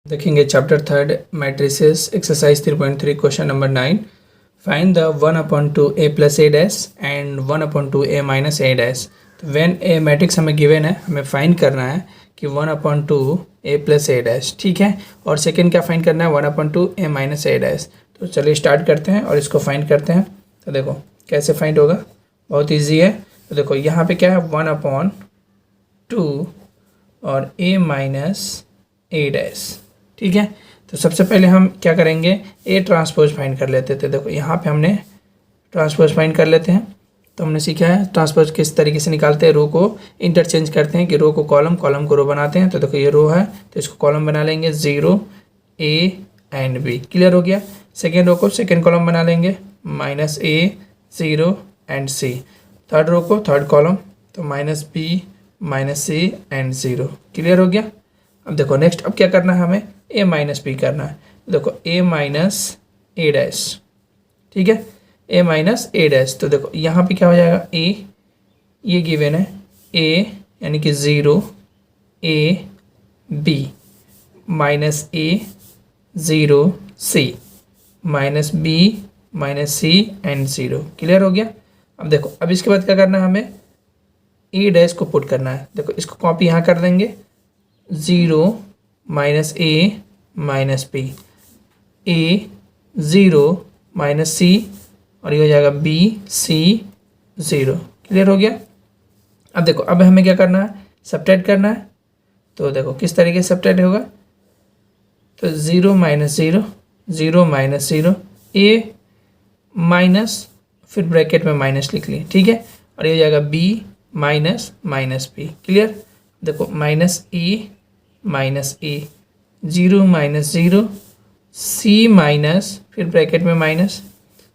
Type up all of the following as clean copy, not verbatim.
देखेंगे chapter third matrices exercise 3.3 question number 9। Find the 1/2 a plus a dash and 1/2 a minus a dash. तो when A matrix हमें given है, हमें find करना है कि 1/2 a प्लस a डैश, ठीक है। और सेकेंड क्या फाइंड करना है, 1/2 a माइनस a डैश। तो चलिए स्टार्ट करते हैं और इसको फाइंड करते हैं। तो देखो कैसे फाइंड होगा, बहुत ईजी है। तो देखो यहाँ पे क्या है, 1/2 और a माइनस a डैश, ठीक है। तो सबसे पहले हम क्या करेंगे, ए ट्रांसपोज फाइंड कर लेते थे। देखो यहाँ पे हमने ट्रांसपोज फाइंड कर लेते हैं। तो हमने सीखा है ट्रांसपोज किस तरीके से निकालते हैं, रो को इंटरचेंज करते हैं कि रो को कॉलम, कॉलम को रो बनाते हैं। तो देखो ये रो है तो इसको कॉलम बना लेंगे, 0 a एंड b, क्लियर हो गया। सेकेंड रो को सेकेंड कॉलम बना लेंगे, -a 0 and c। Third row को थर्ड कॉलम, तो -b -c एंड 0, क्लियर हो गया। अब देखो नेक्स्ट अब क्या करना है, हमें a माइनस बी करना है। देखो a माइनस ए डैश, ठीक है, a माइनस ए डैश। तो देखो यहाँ पे क्या हो जाएगा, a ये गिवन है a यानी कि 0 a b minus a 0 c minus b minus c and 0, clear हो गया। अब देखो अब इसके बाद क्या करना है, हमें a डैश को पुट करना है। देखो इसको कॉपी यहाँ कर देंगे, 0 minus A minus B, A 0 minus C और ये हो जाएगा बी सी 0, क्लियर हो गया। अब देखो अब हमें क्या करना है, सब्ट्रैक्ट करना है। तो देखो किस तरीके से सब्ट्रैक्ट होगा, तो 0 माइनस 0 0 माइनस 0 ए माइनस फिर ब्रैकेट में माइनस लिख लिए, ठीक है। और ये हो जाएगा B minus minus B, clear. देखो minus A minus A 0 minus 0 C minus फिर ब्रैकेट में माइनस,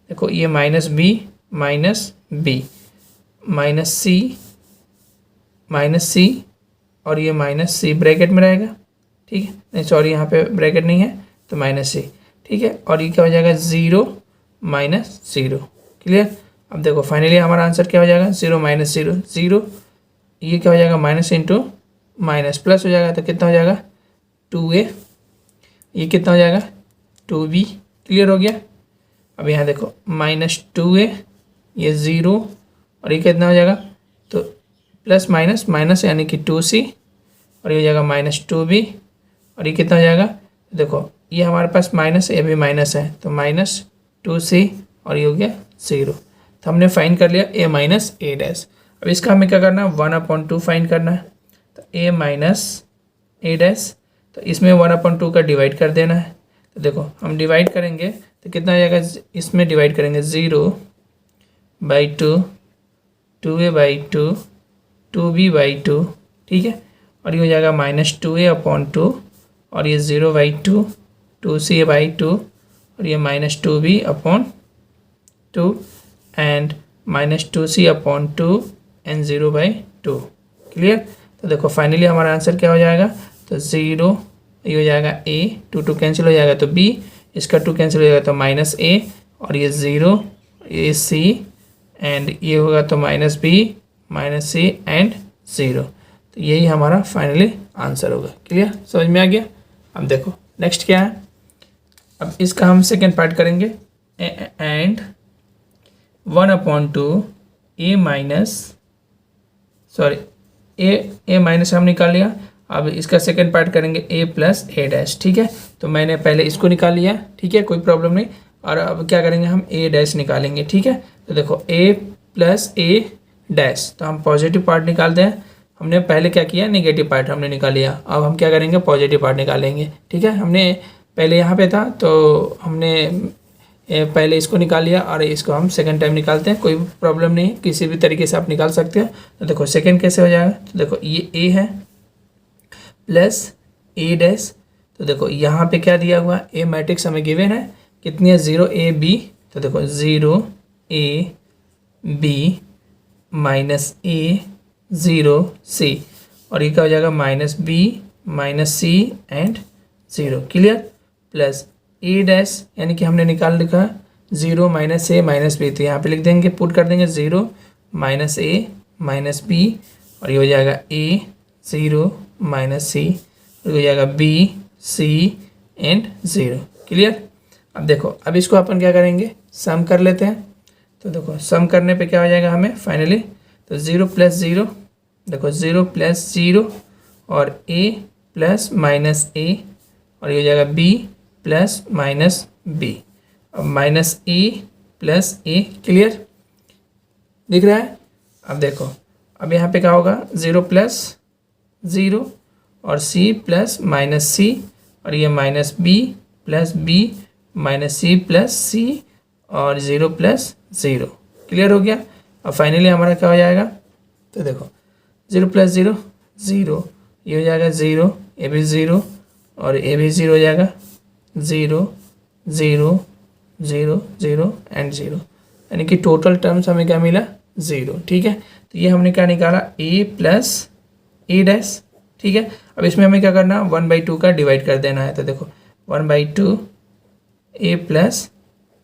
देखो ये minus B minus B minus C और ये माइनस सी ब्रैकेट में रहेगा, ठीक है। नहीं सॉरी यहाँ पे ब्रैकेट नहीं है तो माइनस सी, ठीक है। और ये क्या हो जाएगा, 0 माइनस 0, क्लियर। अब देखो फाइनली हमारा आंसर क्या हो जाएगा, 0 माइनस 0 0, ये क्या हो जाएगा माइनस इंटू माइनस प्लस हो जाएगा, तो कितना हो जाएगा 2a, ये कितना हो जाएगा 2b, क्लियर हो गया। अब यहाँ देखो -2a ये 0 और ये कितना हो जाएगा, तो प्लस माइनस माइनस यानी कि 2c और ये हो जाएगा -2b और ये कितना हो जाएगा, देखो ये हमारे पास माइनस, ये भी माइनस है तो -2c और ये हो गया 0। तो हमने फाइंड कर लिया a माइनस ए डैश। अब इसका हमें क्या करना है, 1/2 फाइंड करना है। तो a माइनस ए डैश, तो इसमें 1/2 का डिवाइड कर देना है। तो देखो हम डिवाइड करेंगे तो कितना आ जाएगा, इसमें डिवाइड करेंगे 0/2 2a/2 2b/2, ठीक है। और ये हो जाएगा -2a/2 और ये 0/2 2c/2 और ये -2b/2 and -2c/2 and 0/2, clear. तो देखो फाइनली हमारा आंसर क्या हो जाएगा, तो 0 ये हो जाएगा a 2 कैंसिल हो जाएगा तो b, इसका 2 कैंसिल हो जाएगा तो -a और ये 0 ये c एंड ये होगा तो -b -c एंड 0। तो यही हमारा फाइनली आंसर होगा, क्लियर, समझ में आ गया। अब देखो नेक्स्ट क्या है, अब इसका हम सेकेंड पार्ट करेंगे, and 1/2 a minus sorry A minus हम निकाल लिया। अब इसका सेकंड पार्ट करेंगे a प्लस ए डैश, ठीक है। तो मैंने पहले इसको निकाल लिया, ठीक है, कोई प्रॉब्लम नहीं। और अब क्या करेंगे, हम a डैश निकालेंगे, ठीक है। तो देखो a प्लस ए डैश, तो हम पॉजिटिव पार्ट निकालते हैं। हमने पहले क्या किया, नेगेटिव पार्ट हमने निकाल लिया। अब हम क्या करेंगे, पॉजिटिव पार्ट निकालेंगे, ठीक है। हमने पहले यहाँ पे था तो हमने पहले इसको निकाल लिया और इसको हम सेकंड टाइम निकालते हैं, कोई प्रॉब्लम नहीं, किसी भी तरीके से आप निकाल सकते हो। तो देखो सेकंड कैसे हो जाएगा, तो देखो ये a है प्लस ए डैश। तो देखो यहाँ पे क्या दिया हुआ, ए मैट्रिक्स हमें गिवन है, कितनी है 0 a b। तो देखो 0 a b -a 0 c और ये क्या हो जाएगा -b -c and 0, clear, plus A dash यानी कि हमने निकाल लिखा 0 -a -b। तो यहाँ पे लिख देंगे, पुट कर देंगे 0 -a -b और ये हो जाएगा a 0 -c हो जाएगा b सी एंड 0। क्लियर। अब देखो, अब इसको अपन क्या करेंगे, सम कर लेते हैं। तो देखो सम करने पे क्या हो जाएगा हमें फाइनली, तो 0 प्लस 0, देखो 0 प्लस 0 और a प्लस माइनस a, और ये हो जाएगा b प्लस माइनस b, और minus a plus a। Clear, दिख रहा है। अब देखो, अब यहाँ पे क्या होगा, 0 प्लस 0 और c प्लस माइनस c, और ये minus b plus b minus c plus c, और 0 प्लस 0। क्लियर हो गया। अब फाइनली हमारा क्या हो जाएगा, तो देखो 0 प्लस 0 0, ये हो जाएगा 0, ये भी 0 और ये भी 0 हो जाएगा, 0 0 0 0 एंड 0, यानी कि टोटल टर्म्स हमें क्या मिला, 0। ठीक है, तो ये हमने क्या निकाला, a प्लस ए डैश। ठीक है, अब इसमें हमें क्या करना, 1/2 का डिवाइड कर देना है। तो देखो 1/2 a प्लस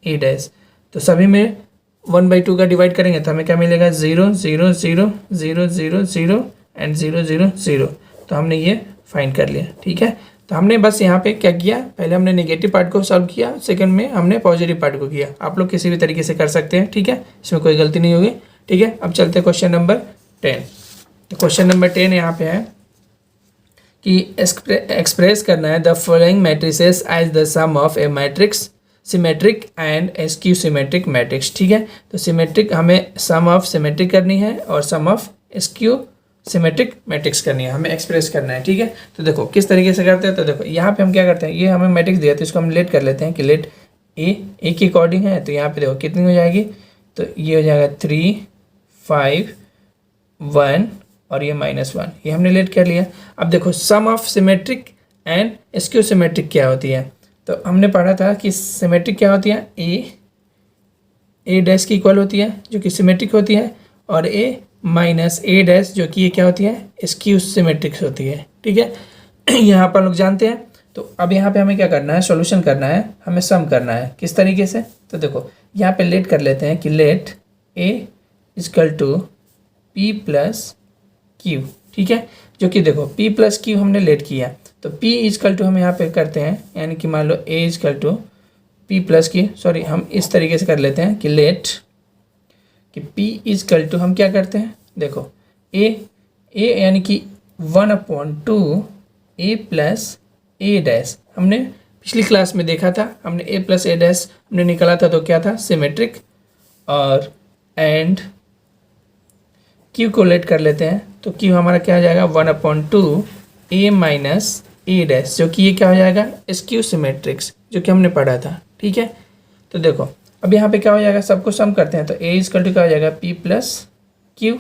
ए डैश, तो सभी में 1/2 का डिवाइड करेंगे तो हमें क्या मिलेगा, 0 0 0 0 0 0 एंड 0 0 0। तो हमने ये फाइंड कर लिया। ठीक है, तो हमने बस यहाँ पे क्या किया, पहले हमने नेगेटिव पार्ट को सॉल्व किया, सेकंड में हमने पॉजिटिव पार्ट को किया। आप लोग किसी भी तरीके से कर सकते हैं। ठीक है, इसमें कोई गलती नहीं होगी। ठीक है, अब चलते हैं क्वेश्चन नंबर 10। तो क्वेश्चन नंबर 10 यहाँ पे है कि एक्सप्रेस करना है the following matrices as the sum of a matrix symmetric and skew symmetric matrix. ठीक है, तो सिमेट्रिक हमें सम ऑफ सिमेट्रिक करनी है और सम ऑफ स्क्यू सिमेट्रिक मैट्रिक्स करनी है, हमें एक्सप्रेस करना है। ठीक है, तो देखो किस तरीके से करते हैं। तो देखो यहाँ पे हम क्या करते हैं, ये हमें मैट्रिक्स दिया तो इसको हम लेट कर लेते हैं कि लेट ए के अकॉर्डिंग है। तो यहाँ पे देखो कितनी हो जाएगी, तो ये हो जाएगा 3 5 1 और ये -1, ये हमने लेट कर लिया। अब देखो sum of symmetric and skew symmetric क्या होती है। तो हमने पढ़ा था कि सिमेट्रिक क्या होती है, ए डैश की इक्वल होती है जो कि सिमेट्रिक होती है, और a माइनस ए डैश जो कि ये क्या होती है, स्क्यू सिमेट्रिक होती है। ठीक है, यहाँ पर लोग जानते हैं। तो अब यहाँ पे हमें क्या करना है, सॉल्यूशन करना है, हमें सम करना है। किस तरीके से, तो देखो यहाँ पे लेट कर लेते हैं कि let a is equal to p plus q. ठीक है, जो कि देखो p प्लस क्यू हमने लेट किया, तो p इजकल टू हम यहाँ पे करते हैं, यानी कि मान लो a is equal to p plus Q, sorry हम इस तरीके से कर लेते हैं कि लेट कि p इजकल टू हम क्या करते हैं, देखो a यानी कि 1/2 a प्लस ए डैश, हमने पिछली क्लास में देखा था, हमने a प्लस ए डैश हमने निकाला था, तो क्या था, सिमेट्रिक। और एंड क्यू को लेट कर लेते हैं, तो क्यू हमारा क्या हो जाएगा, 1/2 a माइनस ए डैश, जो कि ये क्या हो जाएगा, स्क्यू सिमेट्रिक्स, जो कि हमने पढ़ा था। ठीक है, तो देखो अब यहाँ पे क्या हो जाएगा, सबको सम करते हैं, तो a इजकल टू क्या हो जाएगा, p प्लस क्यू।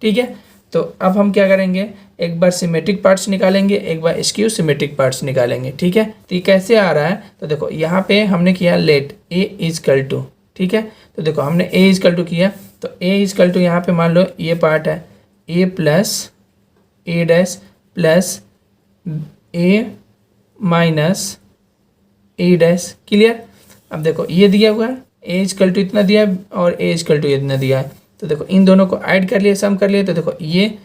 ठीक है, तो अब हम क्या करेंगे, एक बार सिमेट्रिक पार्ट्स निकालेंगे, एक बार स्क्यू सिमेट्रिक पार्ट्स निकालेंगे। ठीक है, तो ये कैसे आ रहा है, तो देखो यहाँ पे हमने किया लेट a इजकल टू। ठीक है, तो देखो हमने a इजकल टू किया, तो a इजकल टू यहाँ पे मान लो ये पार्ट है a plus A dash plus a minus A dash. Clear. अब देखो ये दिया हुआ है, a इजकल टू इतना दिया है और a इजकल टू इतना दिया है, तो देखो इन दोनों को ऐड कर लिए, सम कर लिए, तो देखो ये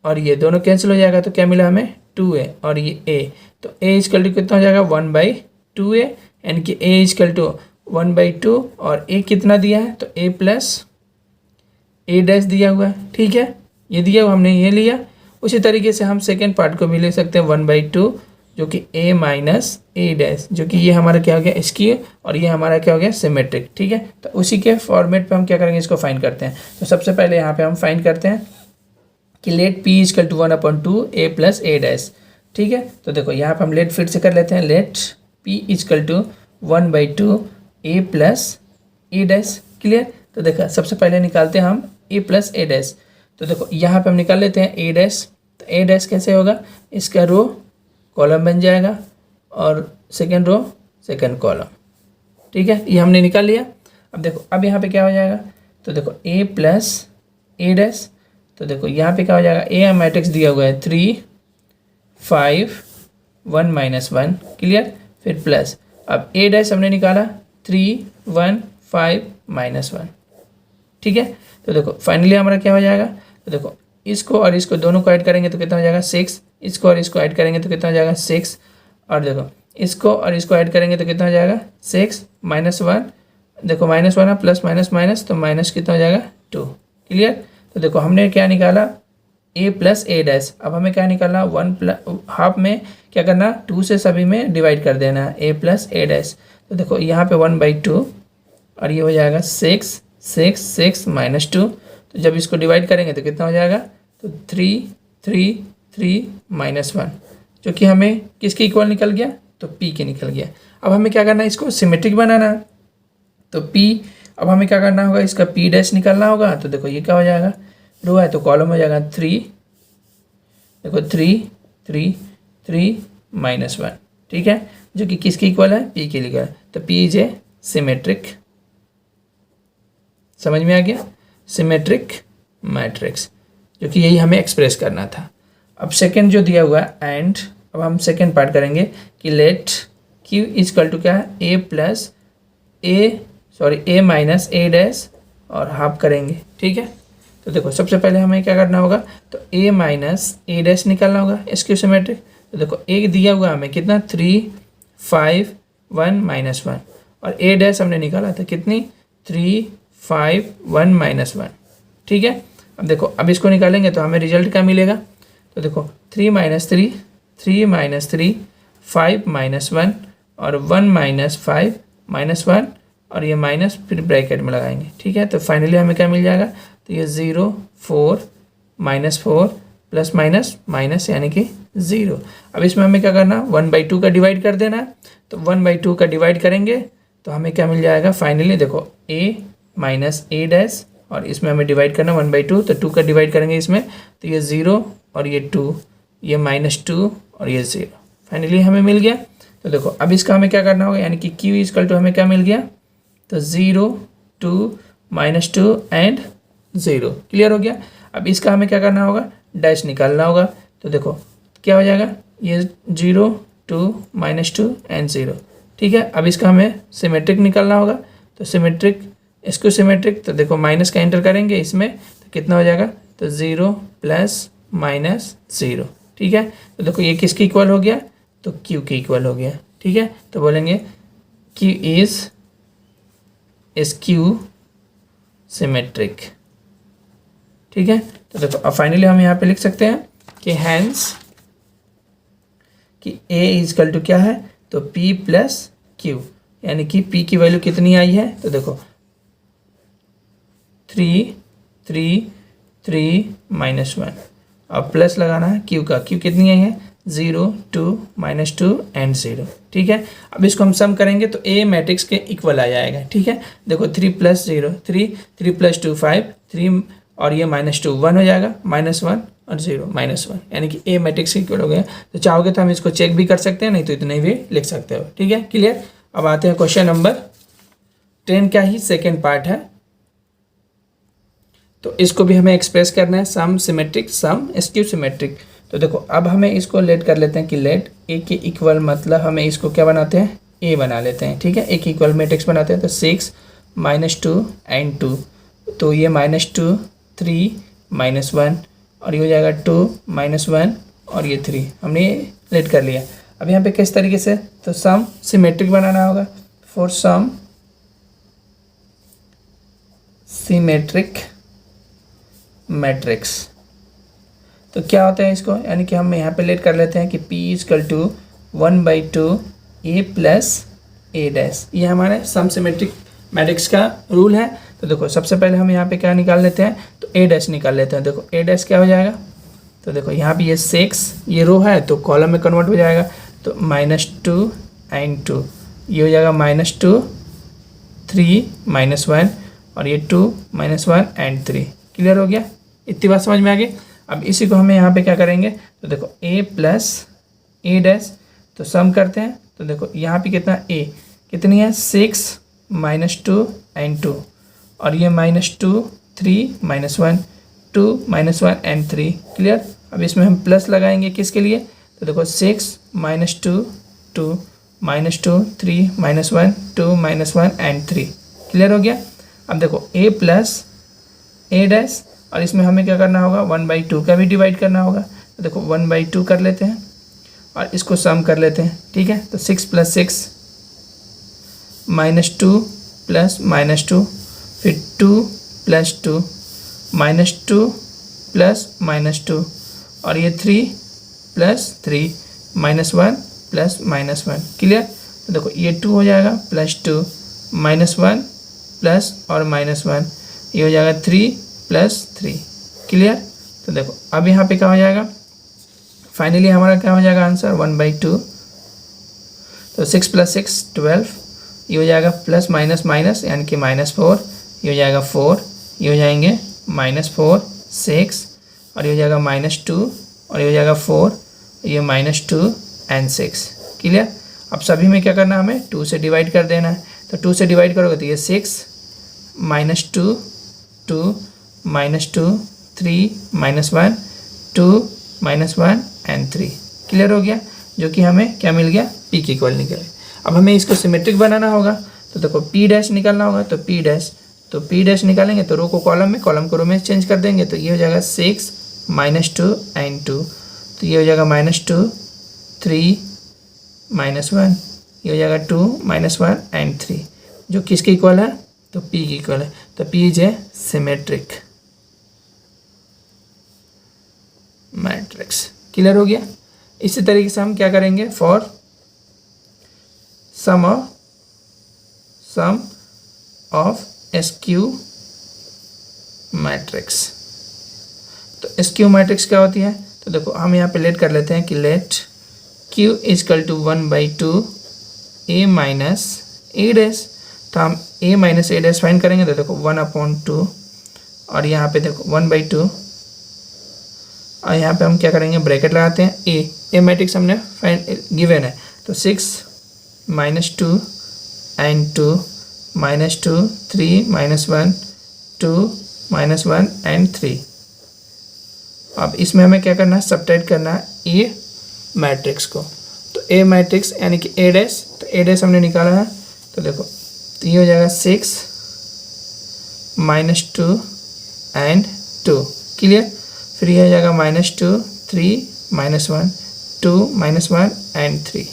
और ये दोनों कैंसिल हो जाएगा, तो क्या मिला हमें, 2a और ये a, तो a इजकल टू कितना हो जाएगा, 1/2a, यानी कि a इजकल टू 1/2 और a कितना दिया है, तो a प्लस ए डैश दिया हुआ है। ठीक है, ये दिया हुआ हमने ये लिया। उसी तरीके से हम सेकेंड पार्ट को भी ले सकते हैं, 1/2 जो कि a माइनस ए डैश, जो कि ये हमारा क्या हो गया, स्क्वायर, और ये हमारा क्या हो गया, सिमेट्रिक। ठीक है, तो उसी के फॉर्मेट पे हम क्या करेंगे, इसको फाइंड करते हैं। तो सबसे पहले यहाँ पे हम फाइंड करते हैं कि let p is equal to 1/2 a plus A dash. ठीक है, तो देखो यहाँ पे हम लेट फिर से कर लेते हैं, let p is equal to 1/2 a plus A dash. Clear, तो देखो सबसे पहले निकालते हैं हम a प्लस ए डैश। तो देखो यहाँ पे हम निकाल लेते हैं a डैश, तो a डैश कैसे होगा, इसका रो कॉलम बन जाएगा और सेकेंड रो सेकेंड कॉलम। ठीक है, ये हमने निकाल लिया। अब देखो अब यहाँ पे क्या हो जाएगा, तो देखो a प्लस ए डैश, तो देखो यहाँ पे क्या हो जाएगा, a मैट्रिक्स दिया हुआ है 3 5 1 -1। क्लियर, फिर प्लस, अब a डैश हमने निकाला 3 1 5 -1। ठीक है, तो देखो फाइनली हमारा क्या हो जाएगा, तो देखो इसको और इसको दोनों को ऐड करेंगे तो कितना हो जाएगा, 6, इसको और इसको ऐड करेंगे तो कितना हो जाएगा, 6, और देखो इसको और इसको ऐड करेंगे तो कितना हो जाएगा 6 -1, देखो -1 है प्लस माइनस माइनस तो माइनस कितना हो जाएगा 2। क्लियर। तो देखो हमने क्या निकाला a प्लस ए डैश। अब हमें क्या निकालना 1/2 में क्या करना 2 से सभी में डिवाइड कर देना a प्लस ए डैश। तो देखो यहाँ पे 1/2 और ये हो जाएगा 6 6 6 -2। तो जब इसको डिवाइड करेंगे तो कितना हो जाएगा तो 3 3 3 -1 जो कि हमें किसके इक्वल निकल गया तो p के निकल गया। अब हमें क्या करना है इसको सिमेट्रिक बनाना है तो p, अब हमें क्या करना होगा इसका p डैश निकालना होगा। तो देखो ये क्या हो जाएगा रो है तो कॉलम हो जाएगा 3, देखो 3 3 3 -1, ठीक है, जो कि किसके इक्वल है p के लिए। तो p इज ए सिमेट्रिक, समझ में आ गया, सिमेट्रिक मैट्रिक्स, जो कि यही हमें एक्सप्रेस करना था। अब सेकंड जो दिया हुआ है एंड, अब हम सेकंड पार्ट करेंगे कि लेट q इजकल टू क्या है a माइनस ए डैश और हाफ करेंगे, ठीक है। तो देखो सबसे पहले हमें क्या करना होगा तो a माइनस ए डैश निकालना होगा इसक्यू सिमेट्रिक। तो देखो एक दिया हुआ हमें कितना 3 5 1 -1 और a डैश हमने निकाला था कितनी 3 5 1 -1, ठीक है। अब देखो अब इसको निकालेंगे तो हमें रिजल्ट क्या मिलेगा। तो देखो 3 -3 3 -3 5 -1 और 1 -5 -1 और ये माइनस फिर ब्रैकेट में लगाएंगे, ठीक है। तो फाइनली हमें क्या मिल जाएगा तो ये 0 4 -4 प्लस माइनस माइनस यानी कि 0। अब इसमें हमें क्या करना 1/2 का डिवाइड कर देना है। तो 1/2 का डिवाइड करेंगे तो हमें क्या मिल जाएगा फाइनली देखो a माइनस ए डैश और इसमें हमें डिवाइड करना 1/2 तो 2 का डिवाइड करेंगे इसमें तो ये 0 और ये 2, ये -2 और ये 0, फाइनली हमें मिल गया। तो देखो अब इसका हमें क्या करना होगा यानी कि q इजकल टू हमें क्या मिल गया तो 0 2 -2 एंड 0, क्लियर हो गया। अब इसका हमें क्या करना होगा डैश निकालना होगा। तो देखो क्या हो जाएगा ये 0 2 -2 एंड 0, ठीक है। अब इसका हमें सिमेट्रिक निकालना होगा। तो सिमेट्रिक इसको सिमेट्रिक तो देखो माइनस का एंटर करेंगे इसमें तो कितना हो जाएगा तो 0 + -0, ठीक है। तो देखो ये किसके इक्वल हो गया तो q के इक्वल हो गया, ठीक है। तो बोलेंगे q इज q सिमेट्रिक, ठीक है। तो देखो अब फाइनली हम यहाँ पे लिख सकते हैं कि हैंस कि a इजकल टू क्या है तो p + q, यानी कि p की वैल्यू कितनी आई है तो देखो 3 3 3 -1 अब प्लस लगाना है q का, q कितनी आई है 0 2 -2 एंड 0, ठीक है। अब इसको हम सम करेंगे तो a मैट्रिक्स के इक्वल आ जाएगा, ठीक है। देखो 3 + 0 3 3 + 2 5 3 और ये -2 1 हो जाएगा -1 और 0 -1 यानी कि a मैट्रिक्स के इक्वल हो गया। तो चाहोगे तो हम इसको चेक भी कर सकते हैं, नहीं तो इतने भी लिख सकते हो, ठीक है, क्लियर। अब आते हैं क्वेश्चन नंबर 10 का ही सेकेंड पार्ट है। तो इसको भी हमें एक्सप्रेस करना है सम सिमेट्रिक सम स्क्यू सिमेट्रिक। तो देखो अब हमें इसको लेट कर लेते हैं कि लेट a के इक्वल मतलब हमें इसको क्या बनाते हैं a बना लेते हैं, ठीक है। a के इक्वल मैट्रिक्स बनाते हैं तो 6 -2 एंड 2 तो ये -2 3 -1 और ये हो जाएगा 2 -1 और ये 3, हमने ये लेट कर लिया। अब यहाँ पे किस तरीके से तो सम सिमेट्रिक बनाना होगा फॉर सम सिमेट्रिक मैट्रिक्स। तो क्या होता है इसको यानी कि हम यहाँ पे लेट कर लेते हैं कि p is equal to 1/2 a + A dash, ये हमारे सम सिमेट्रिक मैट्रिक्स का रूल है। तो देखो सबसे पहले हम यहाँ पे क्या निकाल लेते हैं तो a डैश निकाल लेते हैं। देखो a डैश क्या हो जाएगा तो देखो यहाँ पे ये 6 ये रो है तो कॉलम में कन्वर्ट हो जाएगा तो -2 एंड 2 ये हो जाएगा -2 3 -1 और ये 2 -1 एंड 3, क्लियर हो गया, इतनी बात समझ में आ गई। अब इसी को हमें यहाँ पे क्या करेंगे तो देखो a + ए डैश तो सम करते हैं। तो देखो यहाँ पे कितना a कितनी है 6 -2 एंड 2 और ये -2 3 -1 2 -1 एंड 3, क्लियर। अब इसमें हम प्लस लगाएंगे किसके लिए तो देखो 6 -2 2 -2 3 -1 2 -1 एंड 3, क्लियर हो गया। अब देखो a + ए डैश और इसमें हमें क्या करना होगा 1/2 का भी डिवाइड करना होगा। तो देखो 1/2 कर लेते हैं और इसको सम कर लेते हैं, ठीक है। तो 6 + 6 -2 + -2, फिर 2 + 2 -2 + -2, और ये 3 + 3 -1 + -1। क्लियर। तो देखो ये 2 हो जाएगा +2 -1 प्लस और -1, ये हो जाएगा 3 + 3। क्लियर। तो देखो अब यहाँ पे क्या हो जाएगा, फाइनली हमारा क्या हो जाएगा आंसर 1/2। तो 6 + 6 12, ये हो जाएगा प्लस माइनस माइनस यानी कि -4, ये हो जाएगा 4, ये हो जाएंगे -4 6, और ये हो जाएगा -2, और ये हो जाएगा 4, ये -2 एंड 6। क्लियर। अब सभी में क्या करना है, हमें 2 से डिवाइड कर देना है। तो 2 से डिवाइड करोगे तो ये 6 -2 2 -2 3 -1 2 -1 एंड 3। क्लियर हो गया, जो कि हमें क्या मिल गया, पी की इक्वल निकल। अब हमें इसको सिमेट्रिक बनाना होगा, तो देखो पी डैश निकालना होगा। तो पी डैश निकालेंगे तो रो को कॉलम में, कॉलम को रो में चेंज कर देंगे। तो ये हो जाएगा 6 -2 एंड 2, तो ये हो जाएगा -2 3 -1, ये हो जाएगा 2 -1 एंड 3, जो किसके इक्वल है, तो पी की इक्वल है। तो P is a symmetric matrix. Clear हो गया। इसी तरीके से हम क्या करेंगे, for sum of SQ matrix. तो SQ मैट्रिक्स क्या होती है, तो देखो हम यहाँ पे लेट कर लेते हैं कि let Q = 1/2 A - A dash. तो हम A - A डैश फाइंड करेंगे। तो देखो 1/2, और यहाँ पे देखो 1/2, और यहाँ पे हम क्या करेंगे, ब्रैकेट लगाते हैं। ए मैट्रिक्स हमने फाइंड गिवन है। तो 6 -2 एंड 2 -2 3 -1 2 -1 एंड 3। अब इसमें हमें क्या करना है, सब्ट्रैक्ट करना है ए मैट्रिक्स को। तो ए मैट्रिक्स यानी कि A डैश, तो A डैश हमने निकाला है। तो देखो तो ये हो जाएगा 6 -2 एंड 2। क्लियर। फिर ये हो जाएगा -2 3 -1 2 -1 एंड 3।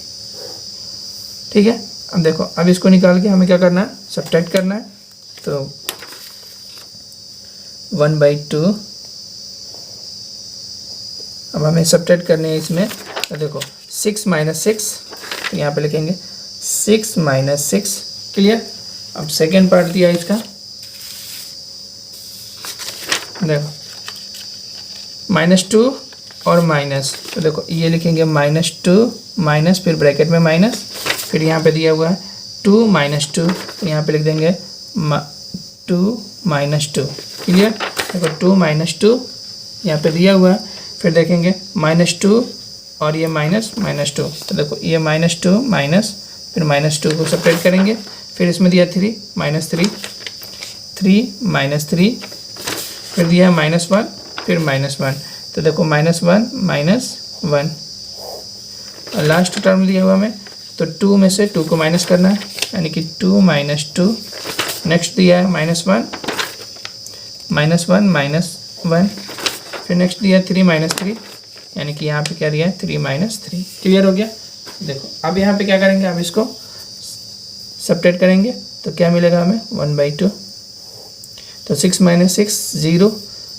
ठीक है। अब देखो अब इसको निकाल के हमें क्या करना है, सब्ट्रैक्ट करना है। तो 1/2, अब हमें सब्ट्रैक्ट करने है इसमें। तो देखो 6 - 6, तो यहाँ पे लिखेंगे 6 - 6। क्लियर। अब सेकेंड पार्ट दिया इसका, देखो -2 और माइनस। तो देखो ये लिखेंगे -2 माइनस, फिर ब्रैकेट में माइनस, फिर यहाँ पे दिया हुआ है 2 - 2, तो यहाँ पे लिख देंगे 2 - 2। क्लियर। देखो 2 - 2 यहाँ पे दिया हुआ है, फिर देखेंगे -2 और ये -2। तो देखो ये -2 माइनस, फिर -2 को सेपरेट करेंगे, फिर इसमें दिया 3 -3 3 -3, फिर दिया -1 फिर -1। तो देखो -1 -1, और लास्ट टर्म दिया हुआ हमें। तो 2 में से 2 को माइनस करना है, यानी कि 2 - 2। नेक्स्ट दिया है -1 -1, फिर नेक्स्ट दिया 3 -3, यानी कि यहाँ पे क्या दिया है 3 -3। क्लियर हो गया। देखो अब यहाँ पे क्या करेंगे, अब इसको सब्ट्रैक्ट करेंगे। तो क्या मिलेगा हमें 1/2। तो 6 - 6 0,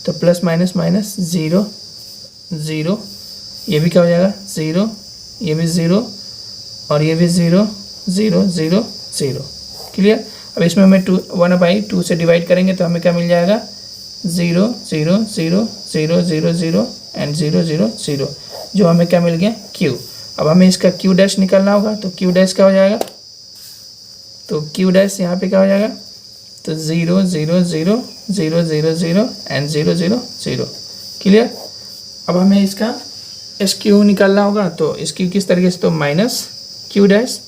तो प्लस माइनस माइनस 0 0, ये भी क्या हो जाएगा 0, ये भी 0, और ये भी 0 0 0 0। क्लियर। अब इसमें हमें 1/2 से डिवाइड करेंगे तो हमें क्या मिल जाएगा 0 0 0 0 0 0 एंड 0 0 0, जो हमें क्या मिल गया Q। अब हमें इसका Q डैश निकालना होगा। तो Q डैश क्या हो जाएगा, तो Q डैश यहाँ पे क्या हो जाएगा, तो 0 0 0 0 0 0 एंड 0 0 0। क्लियर। अब हमें इसका SQ निकालना होगा। तो SQ किस तरीके से, तो -Q डैश,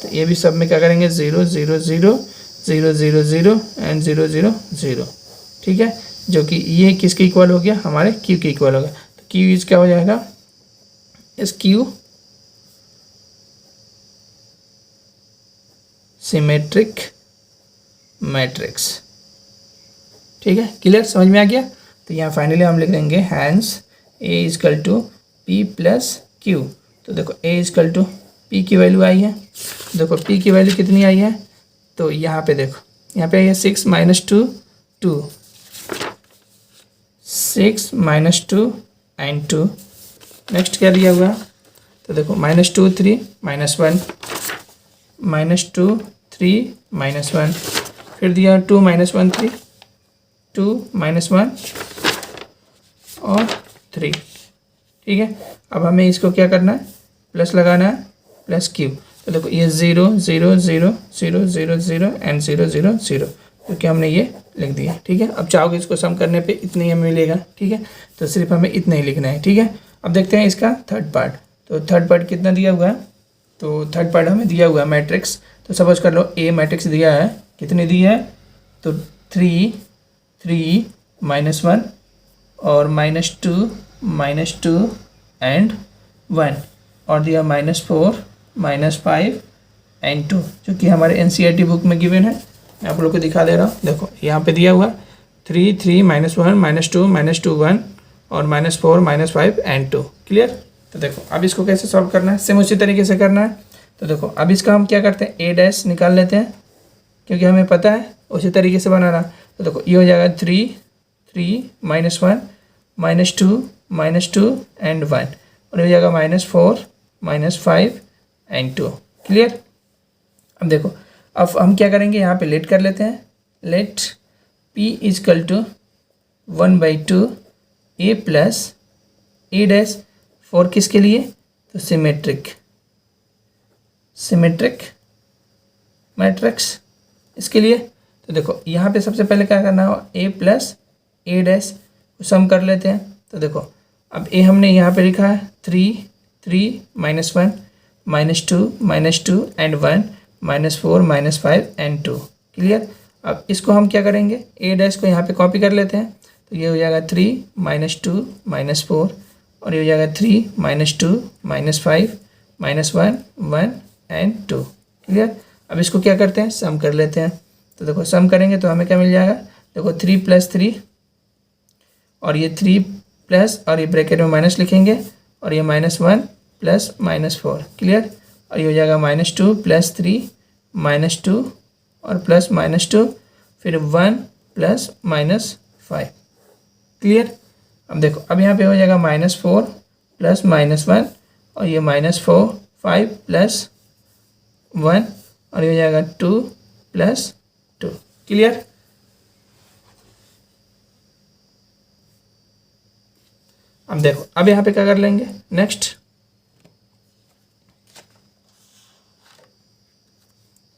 तो ये भी सब में क्या करेंगे 0 0 0 0 0 0 एंड 0 0 0। ठीक है, जो कि ये किसके इक्वल हो गया, हमारे Q के इक्वल होगा। तो Q इज क्या हो जाएगा SQ सिमेट्रिक मैट्रिक्स। ठीक है, क्लियर, समझ में आ गया। तो यहाँ फाइनली हम लिख देंगे हैंस A = P + Q। तो देखो ए इजकल टू पी की वैल्यू आई है। देखो पी की वैल्यू कितनी आई है, तो यहाँ पे देखो, यहाँ पे आई है 6 - 2 2, 6 - 2 एंड 2। नेक्स्ट क्या दिया हुआ, तो देखो -2 3 -1, -2 3 -1, फिर दिया 2 - 1 3, 2 - 1 और 3। ठीक है, अब हमें इसको क्या करना है, प्लस लगाना है, प्लस क्यू। तो देखो ये 0 0 0 0 0 0 एंड 0 0 0, क्योंकि हमने ये लिख दिया। ठीक है, अब चाहोगे इसको सम करने पे इतना ही हमें मिलेगा। ठीक है, तो सिर्फ हमें इतना ही लिखना है। ठीक है, अब देखते हैं इसका थर्ड पार्ट। तो थर्ड पार्ट कितना दिया हुआ है, तो थर्ड पार्ट हमें दिया हुआ है मैट्रिक्स। तो सपोज कर लो ए मैट्रिक्स दिया है, कितनी दी है, तो 3 3 -1 और -2 -2 एंड 1, और दिया -4 -5 एंड 2, जो कि हमारे एनसीईआरटी बुक में गिवन है। मैं आप लोग को दिखा दे रहा हूँ। देखो यहाँ पे दिया हुआ 3 3 -1 -2 -2 1 और -4 -5 एंड 2। क्लियर। तो देखो अब इसको कैसे सॉल्व करना है, सेम उसी तरीके से करना है। तो देखो अब इसका हम क्या करते हैं, ए डैश निकाल लेते हैं, क्योंकि हमें पता है उसी तरीके से बनाना। तो देखो ये हो जाएगा 3 3 -1 -2 एंड 1, और ये हो जाएगा -4 -5 एंड 2। क्लियर। अब देखो अब हम क्या करेंगे, यहाँ पे लेट कर लेते हैं। Let p is equal to 1/2 a plus A dash, for किसके लिए, तो सिमेट्रिक मैट्रिक्स इसके लिए। तो देखो यहाँ पे सबसे पहले क्या करना हो, a प्लस ए डैश सम कर लेते हैं। तो देखो अब a हमने यहाँ पे लिखा है 3 3 -1 -2 एंड 1 -4 -5 एंड 2। क्लियर। अब इसको हम क्या करेंगे, ए डैश को यहाँ पे कॉपी कर लेते हैं। तो ये हो जाएगा 3 -2 -4, और ये हो जाएगा 3 -2 -5 -1 1 एंड 2। क्लियर। अब इसको क्या करते हैं, सम कर लेते हैं। तो देखो सम करेंगे तो हमें क्या मिल जाएगा, देखो 3 + 3, और ये 3 प्लस, और ये ब्रैकेट में माइनस लिखेंगे, और ये -1 प्लस -4। क्लियर। और ये हो जाएगा -2 + 3 -2 और प्लस -2, फिर 1 प्लस -5। क्लियर। अब देखो अब यहाँ पे हो जाएगा -4 प्लस -1, और ये -4 5 प्लस 1, और ये हो जाएगा 2 + 2। क्लियर। अब देखो अब यहाँ पे क्या कर लेंगे, नेक्स्ट।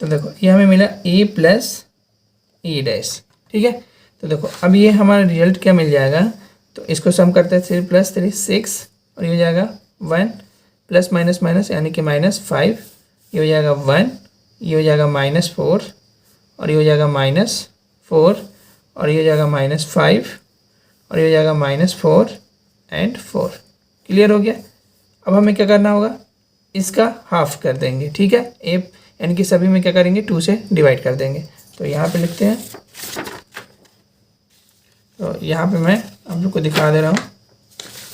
तो देखो ये हमें मिला a प्लस ए डैश। ठीक है, तो देखो अब ये हमारा रिजल्ट क्या मिल जाएगा, तो इसको सम करते हैं 3 + 3 6, और ये हो जाएगा 1 प्लस माइनस माइनस यानी कि -5, ये हो जाएगा 1, ये हो जाएगा -4, और ये हो जाएगा -4, और ये हो जाएगा -5, और ये हो जाएगा -4 एंड 4। क्लियर हो गया। अब हमें क्या करना होगा, इसका हाफ कर देंगे। ठीक है, ए यानी कि सभी में क्या करेंगे, 2 से डिवाइड कर देंगे। तो यहाँ पे लिखते हैं, तो यहाँ पे मैं आप लोग को दिखा दे रहा हूँ।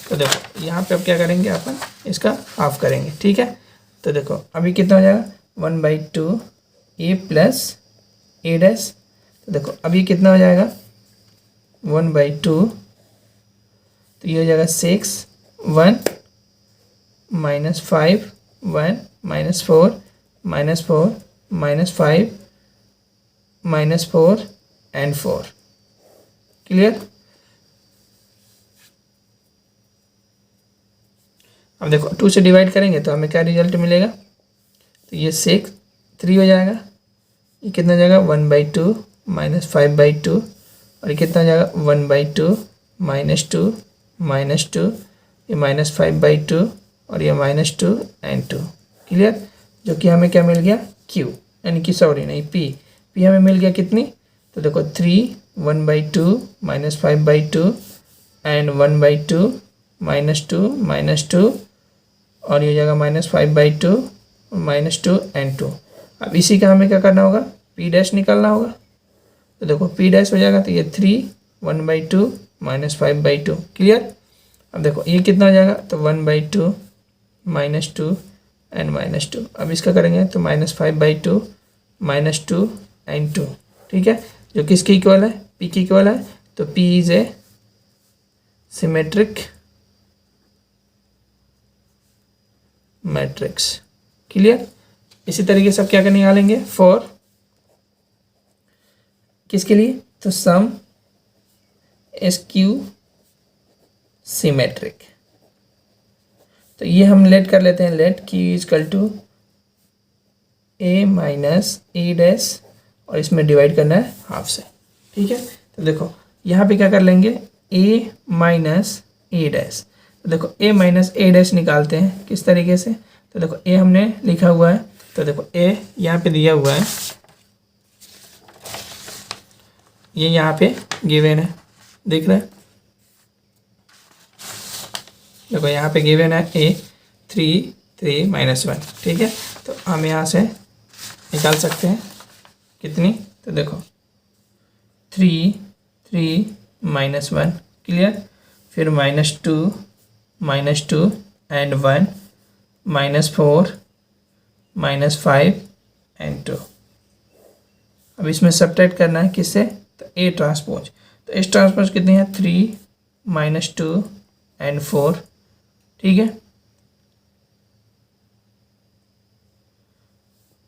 तो देखो यहाँ पे अब क्या करेंगे, अपन इसका हाफ करेंगे। ठीक है, तो देखो अभी कितना हो जाएगा, 1/2 a प्लस ए डैश। तो देखो अभी कितना हो जाएगा, 1/2, तो ये हो जाएगा 6 1 -5 1 -4 -4 -5 -4 एंड 4। क्लियर। अब देखो 2 से डिवाइड करेंगे तो हमें क्या रिजल्ट मिलेगा, तो ये 6 3 हो जाएगा, ये कितना हो जाएगा 1/2 -5/2, और ये कितना हो जाएगा 1/2 -2 -2, ये -5/2, और ये -2 एंड 2। क्लियर। जो कि हमें क्या मिल गया, Q, यानी कि सॉरी नहीं P हमें मिल गया कितनी, तो देखो 3 1/2 -5/2 एंड 1/2 -2 -2, और ये हो जाएगा -5/2 -2 एंड 2। अब इसी का हमें क्या करना होगा, P डैश निकालना होगा। तो देखो P डैश हो जाएगा, तो ये 3 1/2 -5/2। क्लियर। अब देखो ये कितना हो जाएगा, तो 1/2 -2 एंड -2। अब इसका करेंगे तो -5/2 -2 एंड 2, ठीक है, जो किसके इक्वल है, P के इक्वल है। तो P is a symmetric matrix. Clear. इसी तरीके से अब क्या करने निकालेंगे फॉर किसके लिए, तो सम SQ सिमेट्रिक। तो ये हम लेट कर लेते हैं, let Q is equal to A minus A dash, और इसमें डिवाइड करना है हाफ से, ठीक है। तो देखो यहाँ पे क्या कर लेंगे A माइनस A डैश। तो देखो A माइनस A डैश निकालते हैं किस तरीके से, तो देखो A हमने लिखा हुआ है, तो देखो A यहाँ पे दिया हुआ है, ये यहाँ पे गिवन है, देख रहे हैं, देखो यहाँ पे गिवन है A 3 3 -1, ठीक है। तो हम यहाँ से निकाल सकते हैं कितनी, तो देखो 3 3 -1, क्लियर। फिर -2 एंड 1 -4 -5 एंड 2। अब इसमें सब्ट्रैक्ट करना है किससे, तो A ट्रांसपोज। तो A ट्रांसपोज कितनी है 3 -2 एंड 4, ठीक है।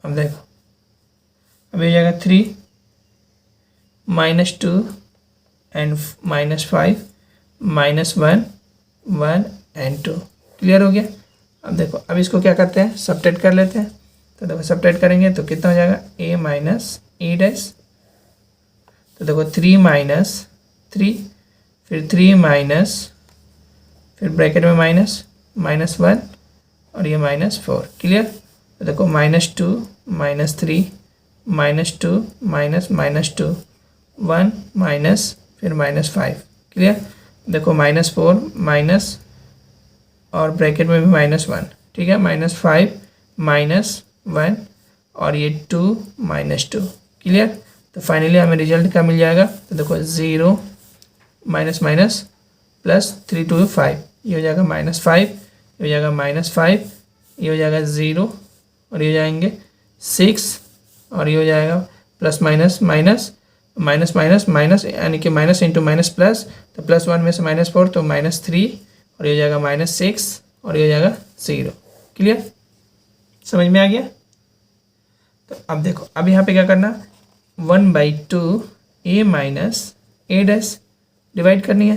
अब देखो अब ये जाएगा 3 -2 एंड -5 -1 1 एंड 2, क्लियर हो गया। अब देखो अब इसको क्या करते हैं सब्ट्रैक्ट कर लेते हैं। तो देखो सब्ट्रैक्ट करेंगे तो कितना हो जाएगा A माइनस A डैश। तो देखो 3 -3, फिर 3 माइनस, फिर ब्रैकेट में -1 और ये -4, क्लियर। तो देखो -2 -3 -2 -2 1 माइनस, फिर -5, क्लियर। देखो -4 माइनस और ब्रैकेट में भी -1, ठीक है, -5 -1 और ये 2 -2, क्लियर। तो फाइनली हमें रिजल्ट क्या मिल जाएगा, तो देखो 0 माइनस प्लस 3 2 5, ये हो जाएगा -5, ये हो जाएगा -5, ये हो जाएगा 0 और ये हो जाएंगे 6 और ये हो जाएगा plus minus minus minus minus minus, यानी कि माइनस इंटू माइनस प्लस, तो +1 में से -4 तो -3 और ये हो जाएगा -6 और ये हो जाएगा 0, क्लियर, समझ में आ गया। तो अब देखो अब यहाँ पे क्या करना, 1/2 A minus A dash divide करनी है।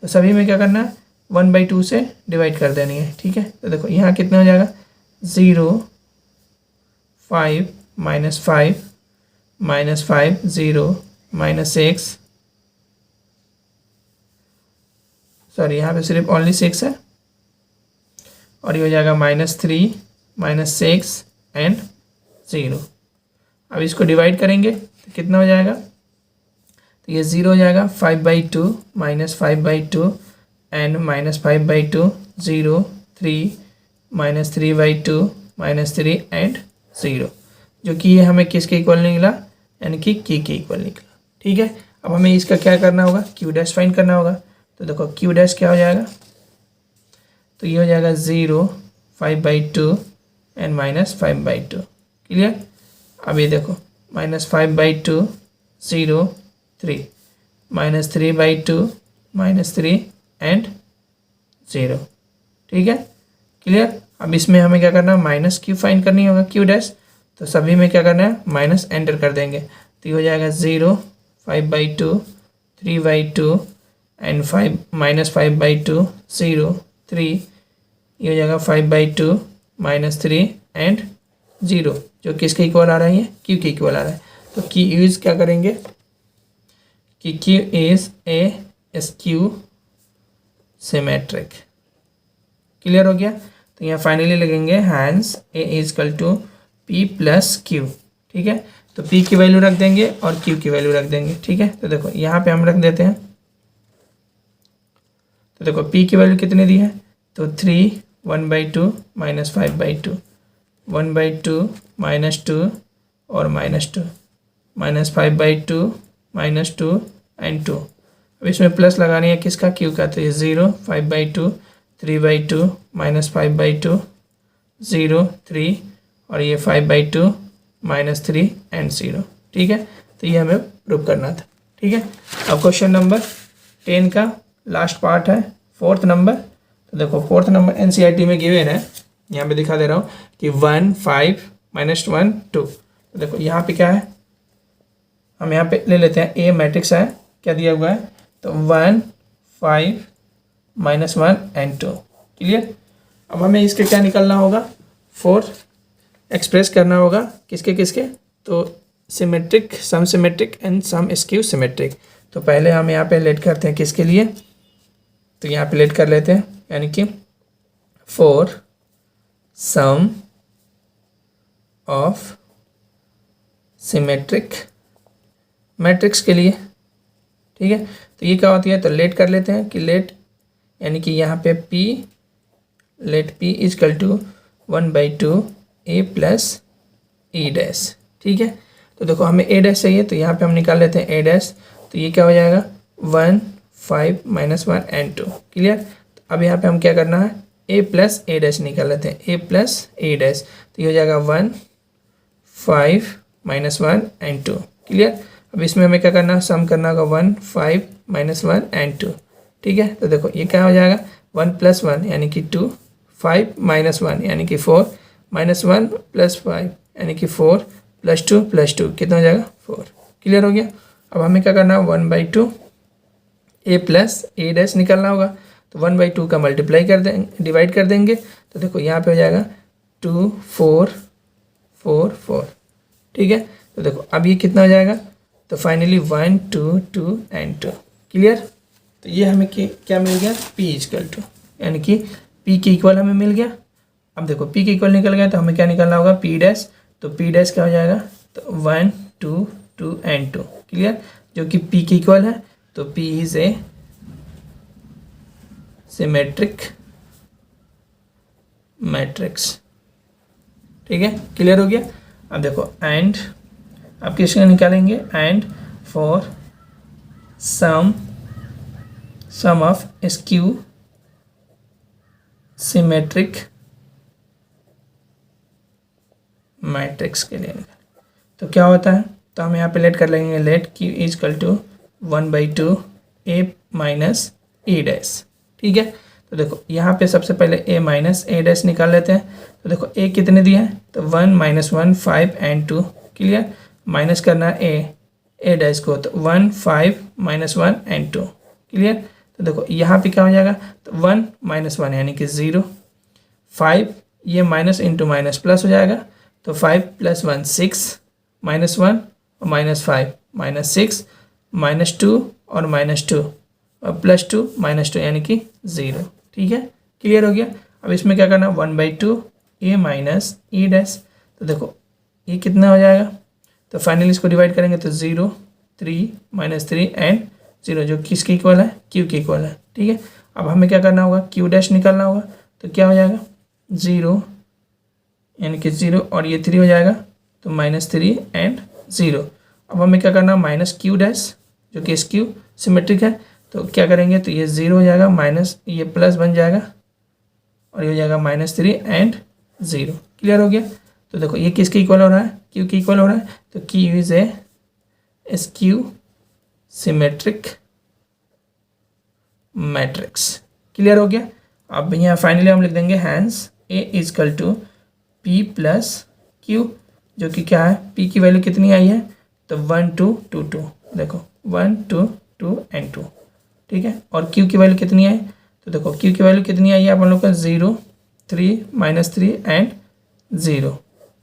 तो सभी में क्या करना है 1/2 से डिवाइड कर देनी है, ठीक है। तो देखो यहाँ कितना हो जाएगा 0 5 -5 -5 0 -6, सॉरी यहाँ पे सिर्फ ओनली 6 है, और ये हो जाएगा -3 -6 एंड 0। अब इसको डिवाइड करेंगे तो कितना हो जाएगा, तो ये 0 हो जाएगा 5/2 -5/2 एंड -5/2 0 3 -3/2 -3 एंड 0, जो कि ये हमें किसके इक्वल निकला, यानी कि K के इक्वल निकला, ठीक है। अब हमें इसका क्या करना होगा, Q डैश फाइंड करना होगा। तो देखो Q डैश क्या हो जाएगा, तो ये हो जाएगा 0 5/2 एंड -5/2, क्लियर। अब ये देखो -5/2 0 3 -3/2 -3 एंड 0, ठीक है, क्लियर। अब इसमें हमें क्या करना है -Q फाइंड करनी होगा, Q डैश। तो सभी में क्या करना है माइनस एंटर कर देंगे, तो ये हो जाएगा 0 5/2 3/2 एंड 5 -5/2 0 3, ये हो जाएगा 5/2 -3 एंड 0, जो किसके इक्वल आ रहा है, ये Q के इक्वल आ रहा है। तो Q यूज क्या करेंगे कि Q is a SQ symmetric, clear हो गया। तो यहाँ फाइनली लगेंगे hence A is equal to P plus Q, ठीक है। तो P की वैल्यू रख देंगे और Q की वैल्यू रख देंगे, ठीक है। तो देखो यहाँ पे हम रख देते हैं, तो देखो P की वैल्यू कितनी दी है, तो 3 1/2 -5/2 1/2 -2 और -2 -5/2 -2 एंड 2। अब इसमें प्लस लगानी है किसका, Q का, तो ये 0 5/2 3/2 -5/2 0 3 और ये 5/2 -3 एंड 0। ठीक है, तो ये हमें प्रूव करना था। ठीक है, अब क्वेश्चन नंबर 10 का लास्ट पार्ट है, 4th नंबर। तो देखो 4th नंबर एनसीईआरटी में गिवन है, यहाँ पे दिखा दे रहा हूँ कि 1 5 -1 2। तो देखो यहाँ पे क्या है, हम यहाँ पे ले लेते हैं ए मैट्रिक्स है, क्या दिया हुआ है, तो 1 5 -1 एंड 2। क्लियर। अब हमें इसके क्या निकालना होगा, 4 एक्सप्रेस करना होगा किसके किसके, तो symmetric, sum symmetric and sum skew symmetric. तो पहले हम यहाँ पे लेट करते हैं किसके लिए, तो यहाँ पे लेट कर लेते हैं, यानी कि 4 सम ऑफ सिमेट्रिक मैट्रिक्स के लिए। ठीक है, तो ये क्या होती है, तो लेट कर लेते हैं कि लेट, यानी कि यहाँ पे P, let P is equal to 1/2 A plus E dash. ठीक है, तो देखो हमें A डैश चाहिए, तो यहाँ पे हम निकाल लेते हैं A डैश। तो ये क्या हो जाएगा, 1 5 -1 एंड 2। क्लियर। तो अब यहाँ पे हम क्या करना है, A प्लस A डैश निकाल लेते हैं, A प्लस A डैश। तो ये हो जाएगा 1 5 -1 एंड 2। क्लियर। अब इसमें हमें क्या करना है, सम करना होगा 1 5 -1 एंड 2। ठीक है, तो देखो ये क्या हो जाएगा, 1 + 1 यानी कि 2, 5 - 1 यानी कि 4, -1 + 5 यानी कि 4 + 2 + 2 कितना हो जाएगा, 4। क्लियर हो गया। अब हमें क्या करना है, 1/2 A प्लस A डैश निकालना होगा। तो 1/2 का मल्टीप्लाई कर देंगे, डिवाइड कर देंगे। तो देखो यहाँ पे हो जाएगा 2 4 4 4। ठीक है, तो देखो अब ये कितना हो जाएगा, तो फाइनली 1 2 2 एंड 2। क्लियर। तो ये हमें क्या मिल गया, P इक्वल टू, यानी कि P के इक्वल हमें मिल गया। अब देखो P के इक्वल निकल गया, तो हमें क्या निकालना होगा, P डैश। तो P डैश क्या हो जाएगा, तो 1 2 2 एंड 2। क्लियर, जो कि P के इक्वल है। तो P is a symmetric matrix. ठीक है, क्लियर हो गया। अब देखो एंड, अब किसका निकालेंगे, and for sum of skew symmetric matrix के लिए। तो क्या होता है, तो हम यहाँ पे लेट कर लेंगे, let Q is equal to 1/2 A minus E dash. ठीक है, तो देखो यहाँ पे सबसे पहले A माइनस A डैश निकाल लेते हैं। तो देखो A कितने दिए हैं, तो 1 -1 5 एंड 2। क्लियर, माइनस करना है A डैश को, तो 1 5 -1 एंड 2। क्लियर, तो देखो यहाँ पे क्या हो जाएगा, तो 1 - 1 यानी कि 0, 5 ये माइनस इंटू माइनस प्लस हो जाएगा। तो 5 + 1 6, -1 और -5 -6, -2 और -2 और +2 -2 यानी कि 0। ठीक है, क्लियर हो गया। अब इसमें क्या करना, 1/2 A माइनस E डैश। तो देखो ये कितना हो जाएगा, तो फाइनली इसको डिवाइड करेंगे तो 0 3 -3 एंड 0, जो किसके इक्वल है, Q के इक्वल है। ठीक है, अब हमें क्या करना होगा, Q डैश निकालना होगा। तो क्या हो जाएगा, 0 यानी कि 0 और ये 3 हो जाएगा, तो -3 एंड 0। अब हमें क्या करना, माइनस Q डैश, जो कि स्क्यू सिमेट्रिक है। तो क्या करेंगे, तो ये 0 हो जाएगा, माइनस ये प्लस बन जाएगा और ये हो जाएगा -3 एंड 0। क्लियर हो गया। तो देखो ये किसके इक्वल हो रहा है, Q के इक्वल हो रहा है। तो Q is a skew symmetric matrix. Clear हो गया। अब यहाँ फाइनली हम लिख देंगे hence A is equal to P plus Q, जो कि क्या है, P की वैल्यू कितनी आई है, तो 1 2 2 2। देखो 1 2 2 एंड 2। ठीक है, और Q की वैल्यू कितनी आई, तो देखो Q की वैल्यू कितनी आई है अपन लोग का, 0 3 -3 एंड 0।